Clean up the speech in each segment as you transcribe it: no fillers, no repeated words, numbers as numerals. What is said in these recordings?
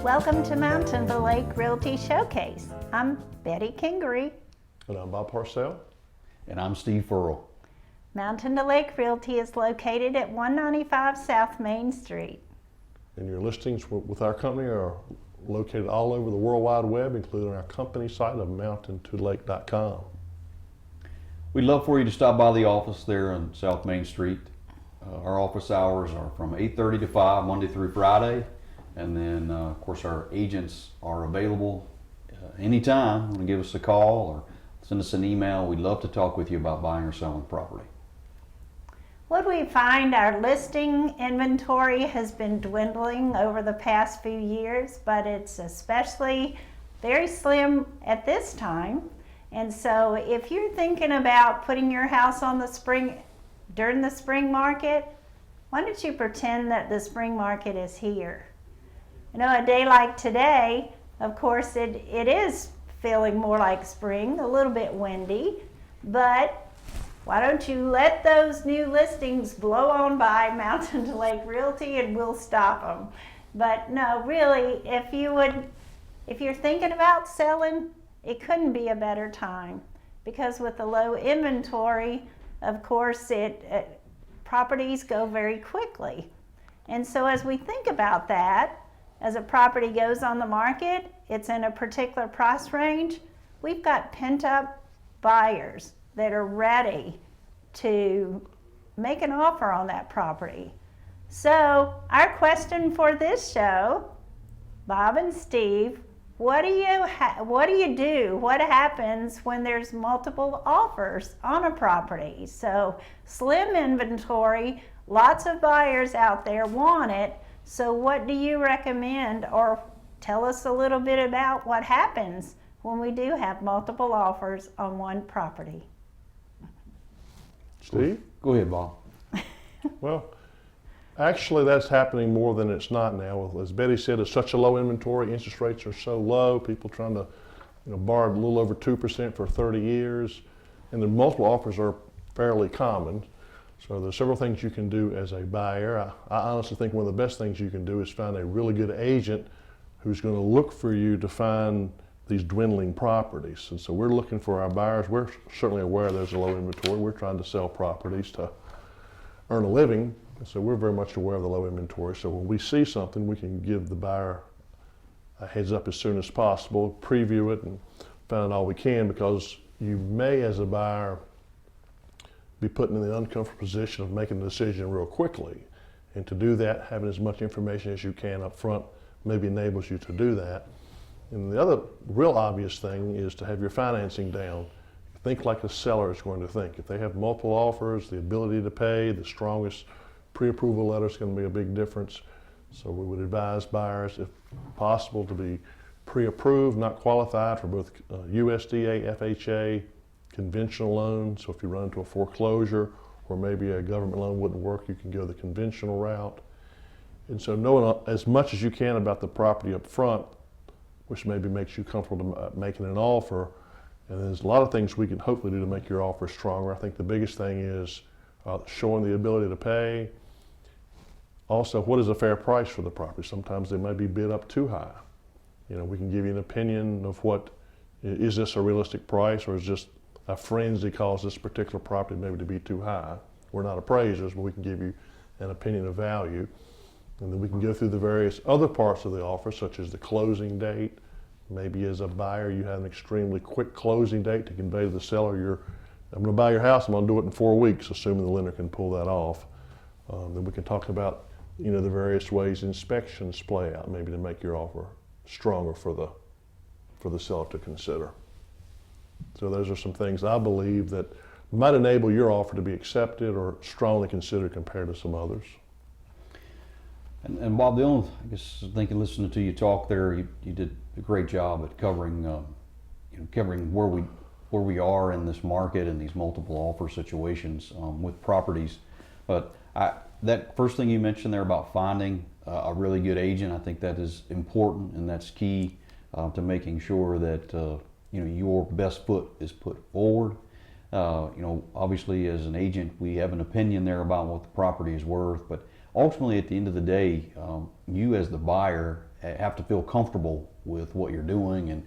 Welcome to Mountain to Lake Realty Showcase. I'm Betty Kingery. And I'm Bob Parcell. And I'm Steve Furl. Mountain to Lake Realty is located at 195 South Main Street. And your listings with our company are located all over the World Wide Web, including our company site of mountaintolake.com. We'd love for you to stop by the office there on South Main Street. Our office hours are from 8:30 to 5, Monday through Friday. And then, of course, our agents are available anytime. You want to give us a call or send us an email. We'd love to talk with you about buying or selling property. What we find, our listing inventory has been dwindling over the past few years, but it's especially very slim at this time. And so if you're thinking about putting your house on the spring, during the spring market, why don't you pretend that the spring market is here? You know, a day like today, of course, it is feeling more like spring, a little bit windy, but why don't you let those new listings blow on by Mountain to Lake Realty and we'll stop them. But no, really, if you're thinking about selling, it couldn't be a better time, because with the low inventory, of course, properties go very quickly. And so as we think about that, as a property goes on the market, it's in a particular price range, we've got pent-up buyers that are ready to make an offer on that property. So our question for this show, Bob and Steve, what do you do? What happens when there's multiple offers on a property? So slim inventory, lots of buyers out there want it. So what do you recommend, or tell us a little bit about what happens when we do have multiple offers on one property? Steve? Go ahead, Bob. Well, actually that's happening more than it's not now. As Betty said, it's such a low inventory, interest rates are so low, people trying to borrow a little over 2% for 30 years, and the multiple offers are fairly common. So there's several things you can do as a buyer. I honestly think one of the best things you can do is find a really good agent who's going to look for you to find these dwindling properties. And so we're looking for our buyers. We're certainly aware there's a low inventory. We're trying to sell properties to earn a living. So we're very much aware of the low inventory. So when we see something, we can give the buyer a heads up as soon as possible, preview it, and find out all we can, because you may, as a buyer, be put in the uncomfortable position of making a decision real quickly. And to do that, having as much information as you can up front maybe enables you to do that. And the other real obvious thing is to have your financing down. Think like a seller is going to think. If they have multiple offers, the ability to pay, the strongest pre-approval letter is going to be a big difference. So we would advise buyers, if possible, to be pre-approved, not qualified for both USDA, FHA, conventional loans. So if you run into a foreclosure or maybe a government loan wouldn't work, you can go the conventional route. And so knowing as much as you can about the property up front, which maybe makes you comfortable to making an offer. And there's a lot of things we can hopefully do to make your offer stronger. I think the biggest thing is showing the ability to pay. Also, what is a fair price for the property? Sometimes they may be bid up too high. We can give you an opinion of is this a realistic price, or is just a frenzy cause this particular property maybe to be too high. We're not appraisers, but we can give you an opinion of value. And then we can go through the various other parts of the offer, such as the closing date. Maybe as a buyer, you have an extremely quick closing date to convey to the seller, I'm going to buy your house, I'm going to do it in 4 weeks, assuming the lender can pull that off. Then we can talk about, the various ways inspections play out, maybe to make your offer stronger for the seller to consider. So those are some things I believe that might enable your offer to be accepted or strongly considered compared to some others. And Bob, I guess thinking, listening to you talk there, you did a great job at covering where we are in this market and these multiple offer situations with properties. But that first thing you mentioned there about finding a really good agent, I think that is important, and that's key to making sure that your best foot is put forward. Obviously as an agent, we have an opinion there about what the property is worth, but ultimately at the end of the day, you as the buyer have to feel comfortable with what you're doing. And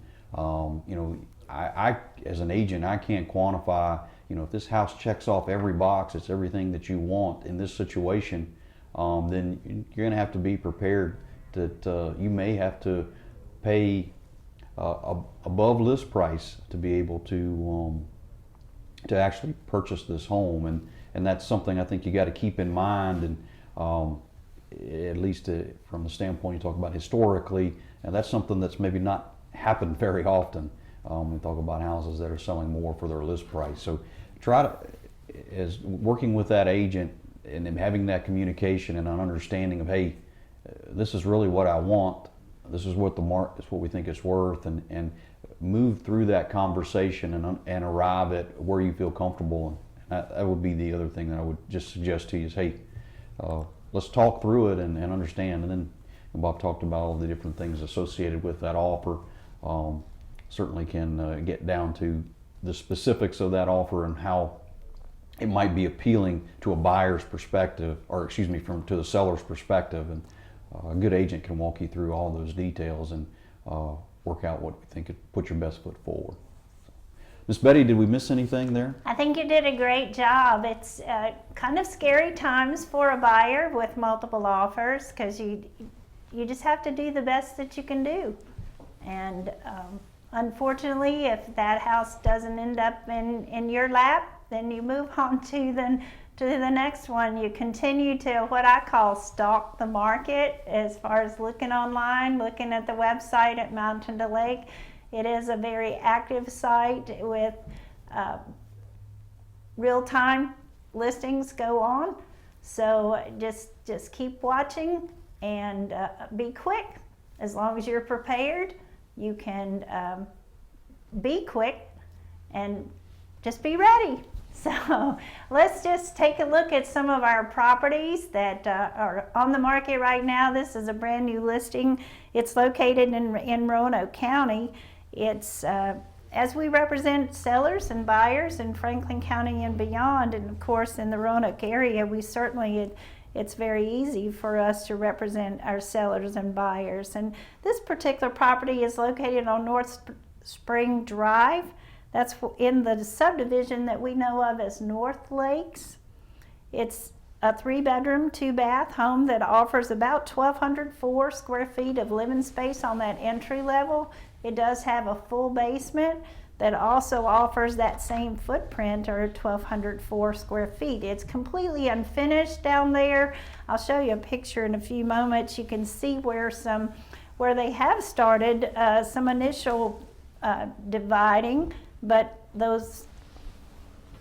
you know, I as an agent, I can't quantify, you know, if this house checks off every box, it's everything that you want in this situation, then you're going to have to be prepared that you may have to pay above list price to be able to actually purchase this home. And that's something I think you got to keep in mind. And at least from the standpoint you talk about historically, and that's something that's maybe not happened very often. We talk about houses that are selling more for their list price. So try to, as working with that agent and then having that communication and an understanding of, hey, this is really what I want. This is what is what we think it's worth, and move through that conversation and arrive at where you feel comfortable. And that would be the other thing that I would just suggest to you is, hey, let's talk through it and understand. And then Bob talked about all the different things associated with that offer. Certainly can get down to the specifics of that offer and how it might be appealing to a buyer's perspective, or excuse me, to the seller's perspective. And a good agent can walk you through all those details and work out what we think could put your best foot forward. Miss Betty, did we miss anything there? I think you did a great job. It's kind of scary times for a buyer with multiple offers, because you just have to do the best that you can do. And unfortunately, if that house doesn't end up in your lap, then you move on to the next one. You continue to, what I call, stalk the market, as far as looking online, looking at the website at Mountain to Lake. It is a very active site with real-time listings go on. So just keep watching and be quick. As long as you're prepared, you can be quick and just be ready. So let's just take a look at some of our properties that are on the market right now. This is a brand new listing. It's located in Roanoke County. It's as we represent sellers and buyers in Franklin County and beyond, and of course in the Roanoke area, we certainly it's very easy for us to represent our sellers and buyers. And this particular property is located on North Spring Drive. That's in the subdivision that we know of as North Lakes. It's a 3-bedroom, 2-bath home that offers about 1,204 square feet of living space on that entry level. It does have a full basement that also offers that same footprint, or 1,204 square feet. It's completely unfinished down there. I'll show you a picture in a few moments. You can see where they have started some initial dividing, but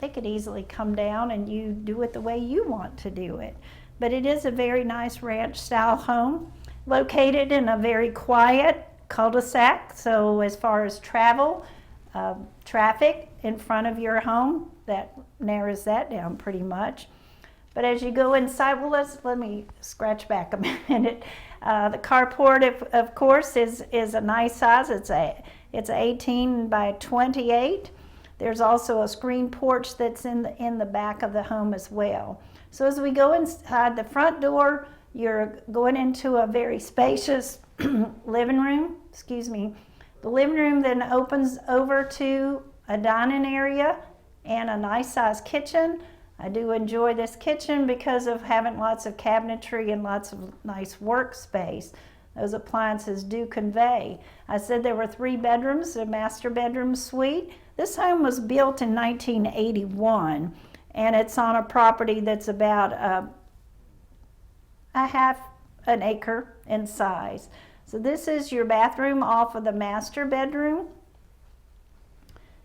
they could easily come down and you do it the way you want to do it. But it is a very nice ranch style home located in a very quiet cul-de-sac. So as far as traffic in front of your home, that narrows that down pretty much. But as you go inside, well, let me scratch back a minute. The carport, of course, is a nice size. It's 18 by 28. There's also a screen porch that's in the back of the home as well. So as we go inside the front door, you're going into a very spacious living room. Excuse me. The living room then opens over to a dining area and a nice sized kitchen. I do enjoy this kitchen because of having lots of cabinetry and lots of nice workspace. Those appliances do convey. I said there were 3 bedrooms, a master bedroom suite. This home was built in 1981, and it's on a property that's about a half an acre in size. So this is your bathroom off of the master bedroom.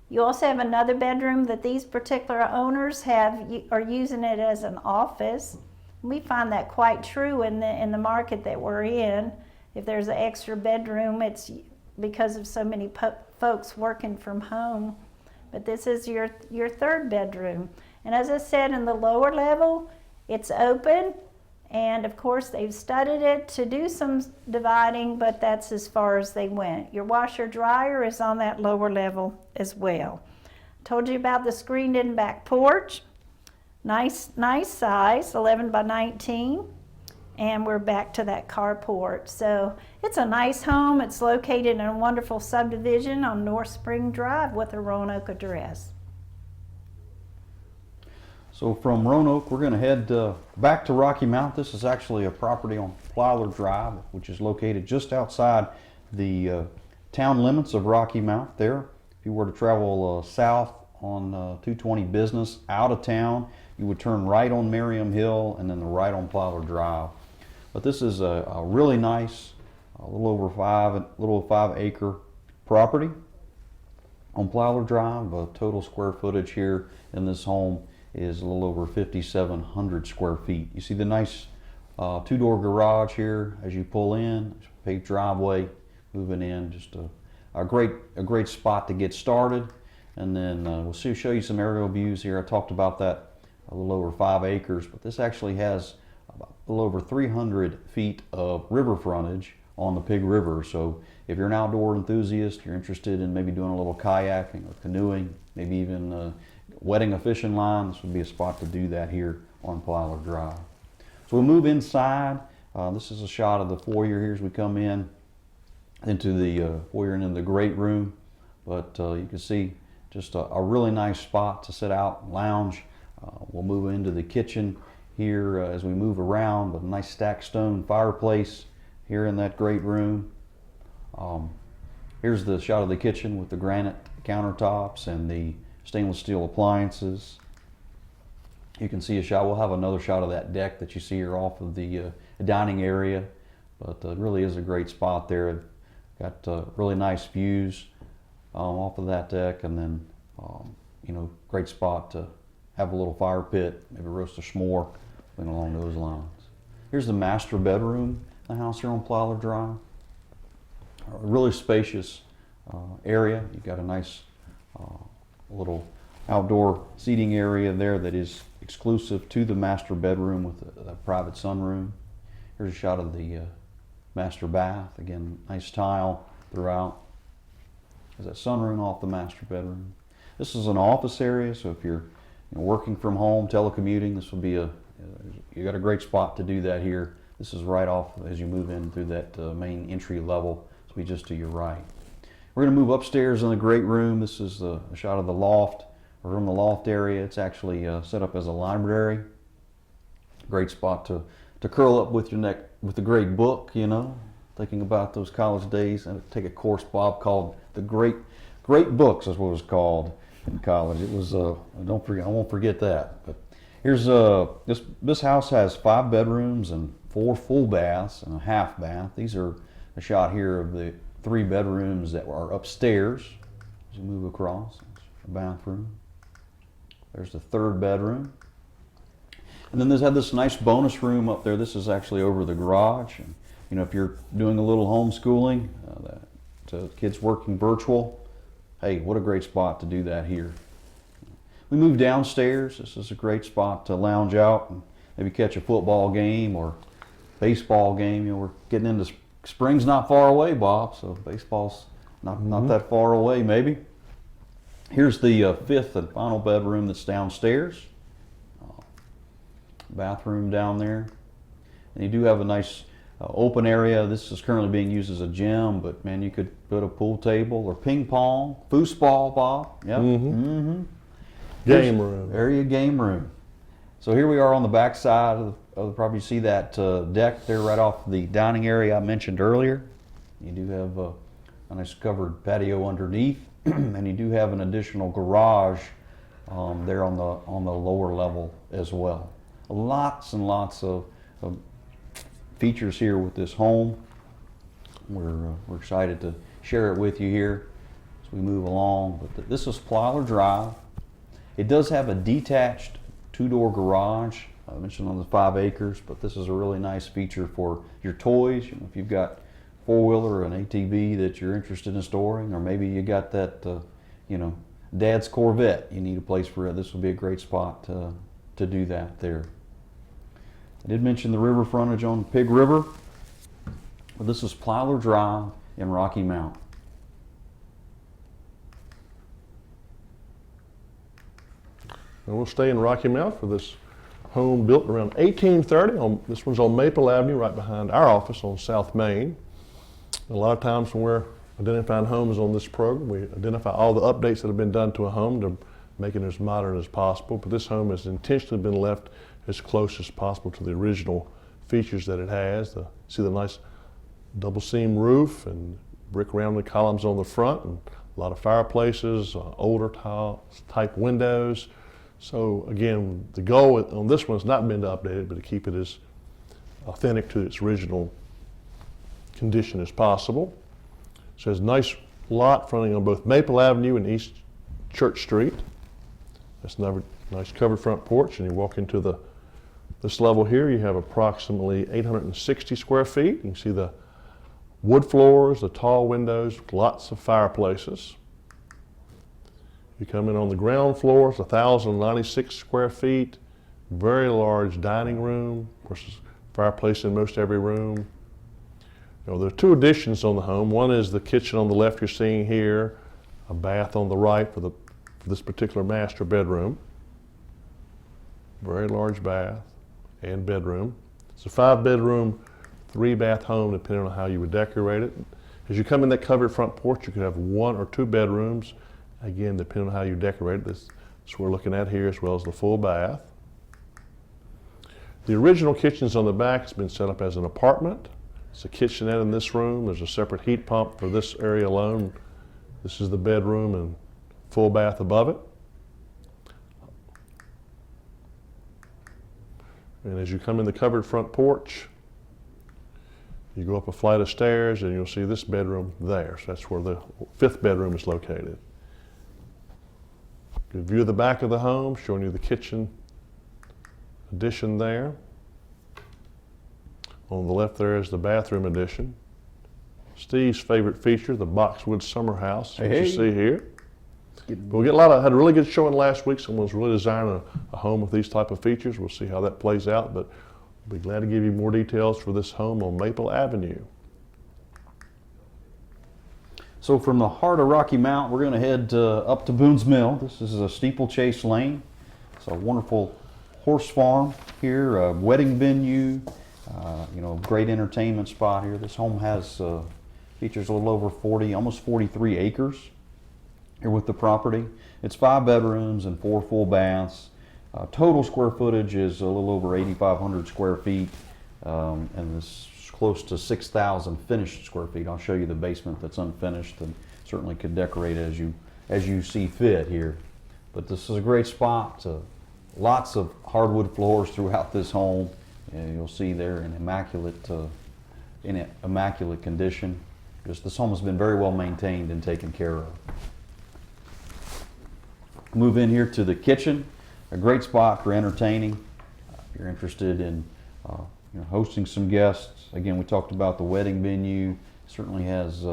You also have another bedroom that these particular owners are using it as an office. We find that quite true in the market that we're in. If there's an extra bedroom, it's because of so many folks working from home. But this is your 3rd bedroom. And as I said, in the lower level, it's open. And of course, they've studied it to do some dividing, but that's as far as they went. Your washer dryer is on that lower level as well. Told you about the screened-in back porch. Nice size, 11 by 19. and we're back to that carport. So it's a nice home. It's located in a wonderful subdivision on North Spring Drive with a Roanoke address. So from Roanoke, we're going to head back to Rocky Mount. This is actually a property on Plyler Drive, which is located just outside the town limits of Rocky Mount there. If you were to travel south on 220 Business out of town, you would turn right on Merriam Hill and then the right on Plyler Drive. But this is a really nice, a little over 5 acre property on Plyler Drive. Total square footage here in this home is a little over 5,700 square feet. You see the nice two-door garage here as you pull in, paved driveway, moving in, just a great spot to get started. And then we'll show you some aerial views here. I talked about that, a little over 5 acres, but this actually has a little over 300 feet of river frontage on the Pig River. So if you're an outdoor enthusiast, you're interested in maybe doing a little kayaking or canoeing, maybe even wetting a fishing line, this would be a spot to do that here on Plyler Drive. So we'll move inside. This is a shot of the foyer here as we come in into the foyer and in the great room. But you can see just a really nice spot to sit out and lounge. We'll move into the kitchen here as we move around, with a nice stacked stone fireplace here in that great room. Here's the shot of the kitchen with the granite countertops and the stainless steel appliances. You can see a shot. We'll have another shot of that deck that you see here off of the dining area, but it really is a great spot there. Got really nice views off of that deck, and then great spot to have a little fire pit, maybe roast a s'more, something along those lines. Here's the master bedroom in the house here on Plyler Drive. A really spacious area. You've got a nice little outdoor seating area there that is exclusive to the master bedroom with a private sunroom. Here's a shot of the master bath. Again, nice tile throughout. There's that sunroom off the master bedroom. This is an office area, so if you're working from home, telecommuting, this will be you got a great spot to do that here. This is right off as you move in through that main entry level. This will be just to your right. We're going to move upstairs in the great room. This is a shot of the loft, or from the loft area. It's actually set up as a library. Great spot to curl up with with a great book, thinking about those college days, and take a course Bob called the Great Books, is what it was called in college. It was I won't forget that. But here's this house has 5 bedrooms and 4 full baths and a half bath. These are a shot here of the 3 bedrooms that are upstairs. As you move across, a bathroom. There's the 3rd bedroom. And then there's this nice bonus room up there. This is actually over the garage. And, if you're doing a little homeschooling, kids working virtual, hey, what a great spot to do that here. We move downstairs. This is a great spot to lounge out and maybe catch a football game or baseball game. We're getting into spring's not far away, Bob, so baseball's not that far away, maybe. Here's the 5th and final bedroom that's downstairs. Bathroom down there. And you do have a nice open area. This is currently being used as a gym, but man, you could put a pool table or ping pong, foosball, Bob. Yep. Game room. Area game room. So here we are on the back side of the property. You see that deck there right off the dining area I mentioned earlier. You do have a nice covered patio underneath, and you do have an additional garage there on the lower level as well. Lots and lots of features here with this home. We're excited to share it with you here as we move along. But this is Plyler Drive. It does have a detached 2-door garage. I mentioned on the 5 acres, but this is a really nice feature for your toys. If you've got 4-wheeler or an ATV that you're interested in storing, or maybe you got that, Dad's Corvette, you need a place for it. This would be a great spot to do that there. I did mention the river frontage on Pig River. But this is Plyler Drive in Rocky Mount. And we'll stay in Rocky Mount for this home built around 1830. This one's on Maple Avenue, right behind our office on South Main. A lot of times when we're identifying homes on this program, we identify all the updates that have been done to a home to make it as modern as possible. But this home has intentionally been left as close as possible to the original features that it has. See the nice double seam roof and brick rounded columns on the front, and a lot of fireplaces, older type windows. So again, the goal on this one has not been to update it, but to keep it as authentic to its original condition as possible. So it's a nice lot fronting on both Maple Avenue and East Church Street. That's another nice covered front porch, and you walk into this level here, you have approximately 860 square feet. You can see the wood floors, the tall windows, lots of fireplaces. You come in on the ground floor, it's 1,096 square feet, very large dining room, of course, there's a fireplace in most every room. There are two additions on the home. One is the kitchen on the left you're seeing here, a bath on the right for this particular master bedroom. Very large bath and bedroom. It's a 5-bedroom, 3-bath home, depending on how you would decorate it. As you come in that covered front porch, you could have 1 or 2 bedrooms, again, depending on how you decorate it. This is what we're looking at here, as well as the full bath. The original kitchen's on the back. It's been set up as an apartment. It's a kitchenette in this room. There's a separate heat pump for this area alone. This is the bedroom and full bath above it. And as you come in the covered front porch, you go up a flight of stairs and you'll see this bedroom there. So that's where the 5th bedroom is located. Good view of the back of the home, showing you the kitchen addition there. On the left there is the bathroom addition. Steve's favorite feature, the boxwood summer house, which you see here. But we had a really good showing last week. Someone's really designing a home with these type of features. We'll see how that plays out, but we'll be glad to give you more details for this home on Maple Avenue. So from the heart of Rocky Mount, we're going to head up to Boone's Mill. This is a steeplechase lane. It's a wonderful horse farm here, a wedding venue, great entertainment spot here. This home has features a little over 40, almost 43 acres here with the property. It's 5 bedrooms and 4 full baths. Total square footage is a little over 8,500 square feet, and this is close to 6,000 finished square feet. I'll show you the basement that's unfinished, and certainly could decorate it as you see fit here. But this is a great spot. Lots of hardwood floors throughout this home. You'll see there in immaculate condition. This home has been very well maintained and taken care of. Move in here to the kitchen. A great spot for entertaining. If you're interested in hosting some guests. Again, we talked about the wedding venue. Certainly has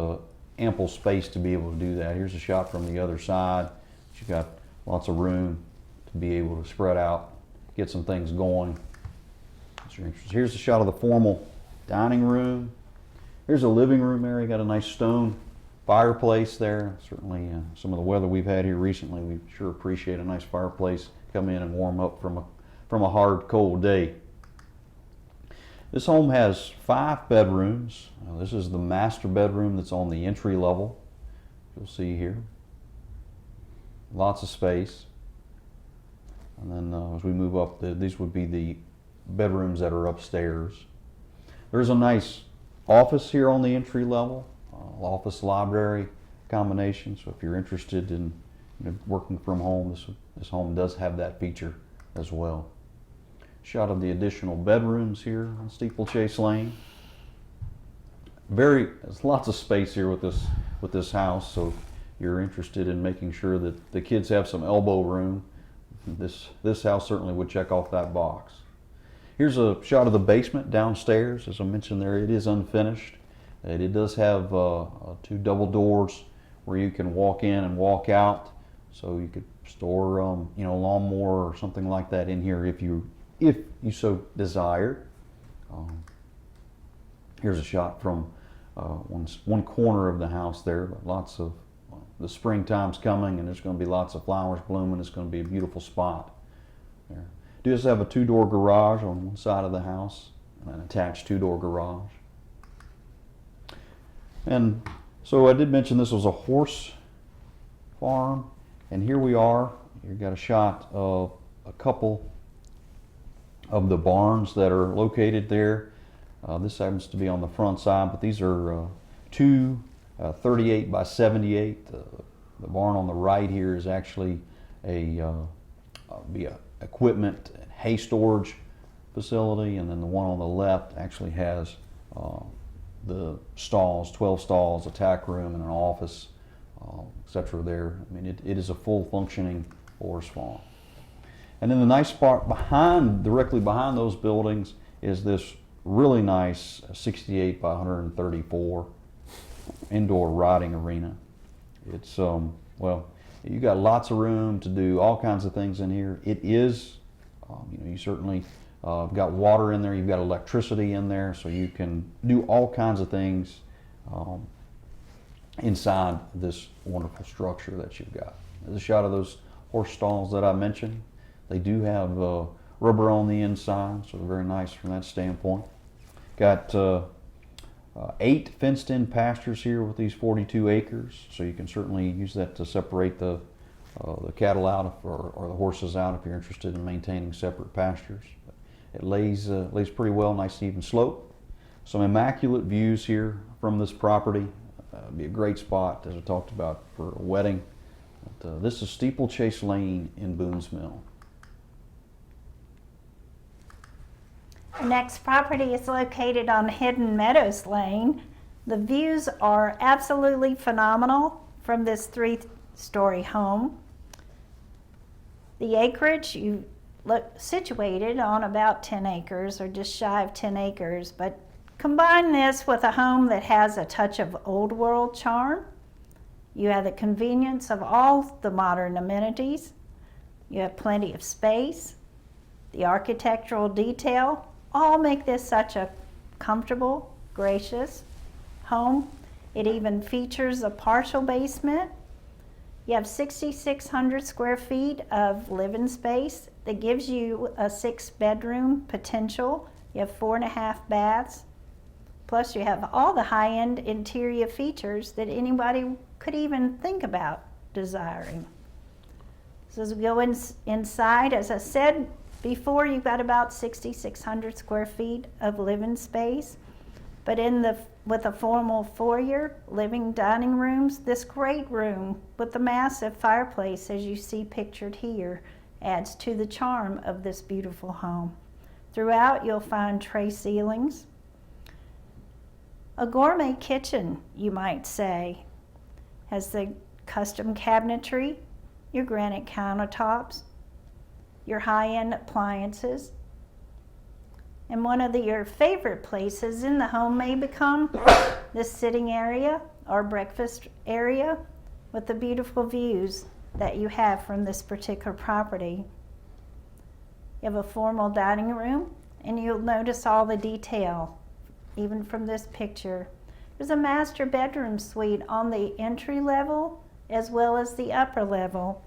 ample space to be able to do that. Here's a shot from the other side. You've got lots of room to be able to spread out, get some things going. Here's a shot of the formal dining room. Here's a living room area. Got a nice stone fireplace there. Certainly some of the weather we've had here recently, we sure appreciate a nice fireplace. Come in and warm up from a hard, cold day. This home has 5 bedrooms. This is the master bedroom that's on the entry level. You'll see here. Lots of space. And then as we move up, these would be the bedrooms that are upstairs. There's a nice office here on the entry level, office library combination. So if you're interested in working from home, this home does have that feature as well. Shot of the additional bedrooms here on Steeplechase Lane. There's lots of space here with this house. So if you're interested in making sure that the kids have some elbow room, this house certainly would check off that box. Here's a shot of the basement downstairs. As I mentioned there, it is unfinished. It does have 2 double doors where you can walk in and walk out. So you could store, a lawnmower or something like that in here if you so desire. Here's a shot from one corner of the house there. But lots of the springtime's coming, and there's going to be lots of flowers blooming. It's going to be a beautiful spot there. Does have a 2-door garage on one side of the house, an attached 2-door garage. And so I did mention this was a horse farm, and here we are. You've got a shot of a couple of the barns that are located there. This happens to be on the front side, but these are two 38 by 78. The barn on the right here is actually be a equipment and hay storage facility, and then the one on the left actually has the stalls, 12 stalls, a tack room, and an office, etc. there. I mean, it is a full functioning horse farm. And then the nice part directly behind those buildings, is this really nice 68 by 134 indoor riding arena. It's well, you got lots of room to do all kinds of things in here. It is, you certainly got water in there, you've got electricity in there, so you can do all kinds of things inside this wonderful structure that you've got. There's a shot of those horse stalls that I mentioned. They do have rubber on the inside, so they're very nice from that standpoint. Got 8 fenced-in pastures here with these 42 acres, so you can certainly use that to separate the cattle out or the horses out if you're interested in maintaining separate pastures. It lays pretty well, nice even slope. Some immaculate views here from this property. Be a great spot, as I talked about, for a wedding. But, this is Steeplechase Lane in Boone's Mill. The next property is located on Hidden Meadows Lane. The views are absolutely phenomenal from this 3-story home. The acreage you look situated on about 10 acres or just shy of 10 acres, but combine this with a home that has a touch of old world charm. You have the convenience of all the modern amenities. You have plenty of space. The architectural detail all make this such a comfortable, gracious home. It even features a partial basement. You have 6,600 square feet of living space that gives you a 6-bedroom potential. You have 4.5 baths. Plus you have all the high-end interior features that anybody could even think about desiring. So as we go inside, as I said before, you've got about 6,600 square feet of living space, but with a formal foyer, living dining rooms, this great room with the massive fireplace, as you see pictured here, adds to the charm of this beautiful home. Throughout, you'll find tray ceilings, a gourmet kitchen, you might say, has the custom cabinetry, your granite countertops, your high-end appliances, and one of your favorite places in the home may become this sitting area or breakfast area with the beautiful views that you have from this particular property. You have a formal dining room, and you'll notice all the detail, even from this picture. There's a master bedroom suite on the entry level as well as the upper level.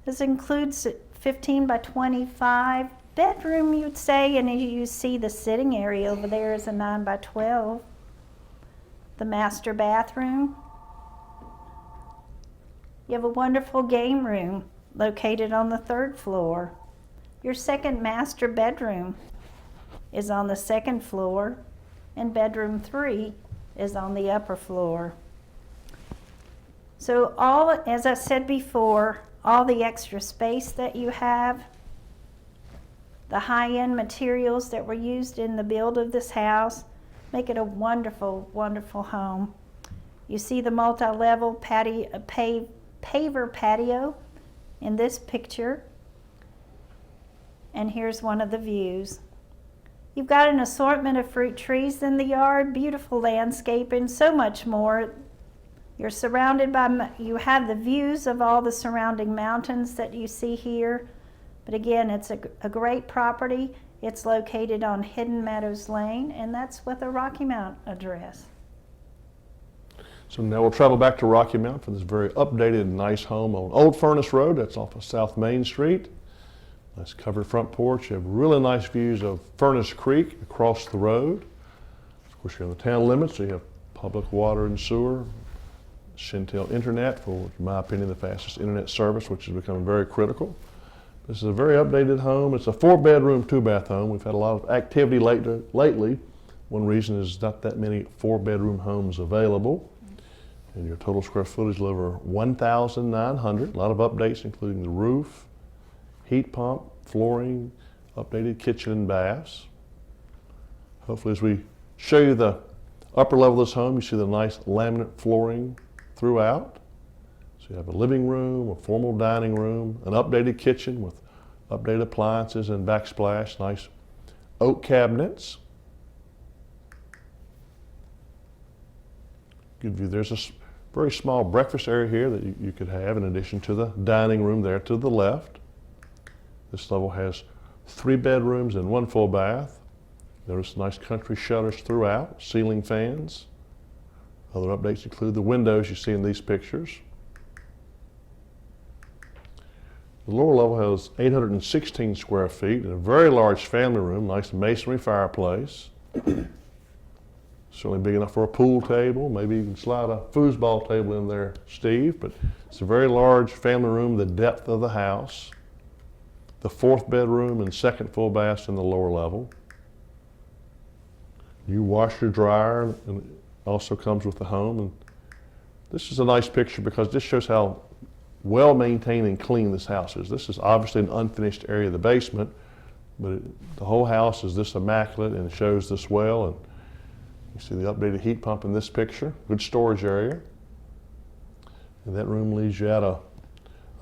This includes 15 by 25 bedroom, you'd say, and you see the sitting area over there is a 9 by 12. The master bathroom. You have a wonderful game room located on the 3rd floor. Your second master bedroom is on the 2nd floor, and bedroom 3 is on the upper floor. So as I said before, all the extra space that you have, the high-end materials that were used in the build of this house make it a wonderful, wonderful home. You see the multi-level paver patio in this picture, and here's one of the views. You've got an assortment of fruit trees in the yard, beautiful landscaping, so much more. You're surrounded by, you have the views of all the surrounding mountains that you see here. But again, it's a great property. It's located on Hidden Meadows Lane, and that's with a Rocky Mount address. So now we'll travel back to Rocky Mount for this very updated, nice home on Old Furnace Road. That's off of South Main Street. Nice covered front porch. You have really nice views of Furnace Creek across the road. Of course, you're in the town limits, so you have public water and sewer, Shentel Internet for, in my opinion, the fastest internet service, which is becoming very critical. This is a very updated home. It's a 4-bedroom, 2-bath home. We've had a lot of activity lately. One reason is not that many 4-bedroom homes available. And your total square footage is over 1,900. A lot of updates, including the roof, heat pump, flooring, updated kitchen and baths. Hopefully, as we show you the upper level of this home, you see the nice laminate flooring throughout. So you have a living room, a formal dining room, an updated kitchen with updated appliances and backsplash, nice oak cabinets. Good view. There's a very small breakfast area here that you could have in addition to the dining room there to the left. This level has 3 bedrooms and 1 full bath. Notice nice country shutters throughout, ceiling fans. Other updates include the windows you see in these pictures. The lower level has 816 square feet and a very large family room, nice masonry fireplace. Certainly big enough for a pool table. Maybe you can slide a foosball table in there, Steve, but it's a very large family room, the depth of the house. The 4th bedroom and 2nd full baths in the lower level. New washer dryer and also comes with the home. And this is a nice picture because this shows how well maintained and clean this house is. This is obviously an unfinished area of the basement, but the whole house is this immaculate and it shows this well. And you see the updated heat pump in this picture. Good storage area. And that room leads you out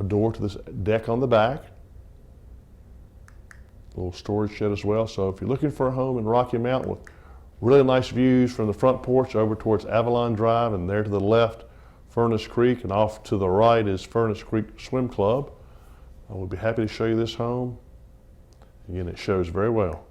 a door to this deck on the back. A little storage shed as well. So if you're looking for a home in Rocky Mountain with really nice views from the front porch over towards Avalon Drive, and there to the left, Furnace Creek, and off to the right is Furnace Creek Swim Club. I would be happy to show you this home. Again, it shows very well.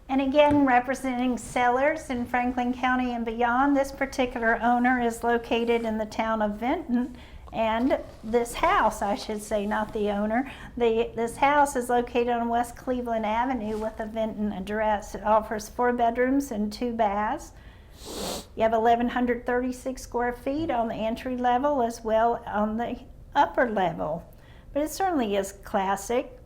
And again, representing sellers in Franklin County and beyond, this particular owner is located in the town of Vinton. And this house, I should say, not the owner, this house is located on West Cleveland Avenue with a Vinton address. It offers 4 bedrooms and 2 baths. You have 1,136 square feet on the entry level as well on the upper level. But it certainly is classic.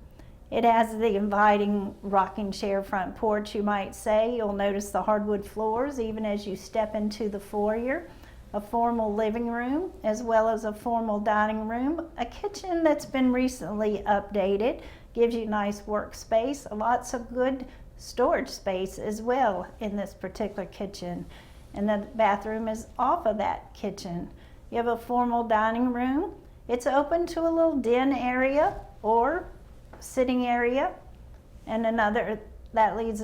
It has the inviting rocking chair front porch, you might say. You'll notice the hardwood floors even as you step into the foyer. A formal living room as well as a formal dining room. A kitchen that's been recently updated, gives you nice workspace. Lots of good storage space as well in this particular kitchen. And the bathroom is off of that kitchen. You have a formal dining room. It's open to a little den area or sitting area, and another that leads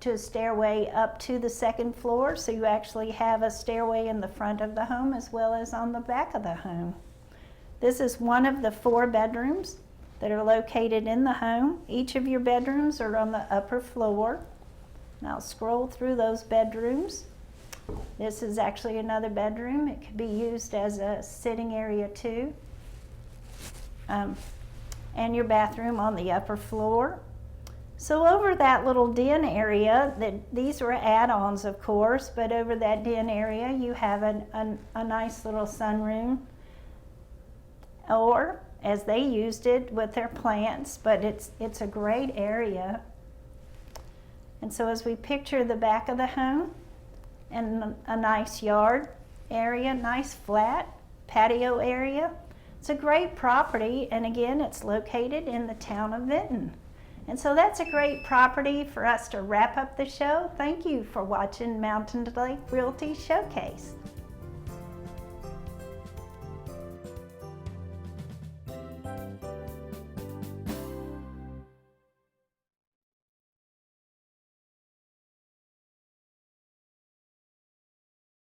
to a stairway up to the 2nd floor, so you actually have a stairway in the front of the home as well as on the back of the home. This is one of the 4 bedrooms that are located in the home. Each of your bedrooms are on the upper floor. Now scroll through those bedrooms. This is actually another bedroom. It could be used as a sitting area too. And your bathroom on the upper floor. So over that little den area, these were add-ons of course, but over that den area you have a nice little sunroom, or as they used it with their plants, but it's a great area. And so as we picture the back of the home, and a nice yard area, nice flat patio area, it's a great property, and again, it's located in the town of Vinton. And so that's a great property for us to wrap up the show. Thank you for watching Mountain Lake Realty Showcase.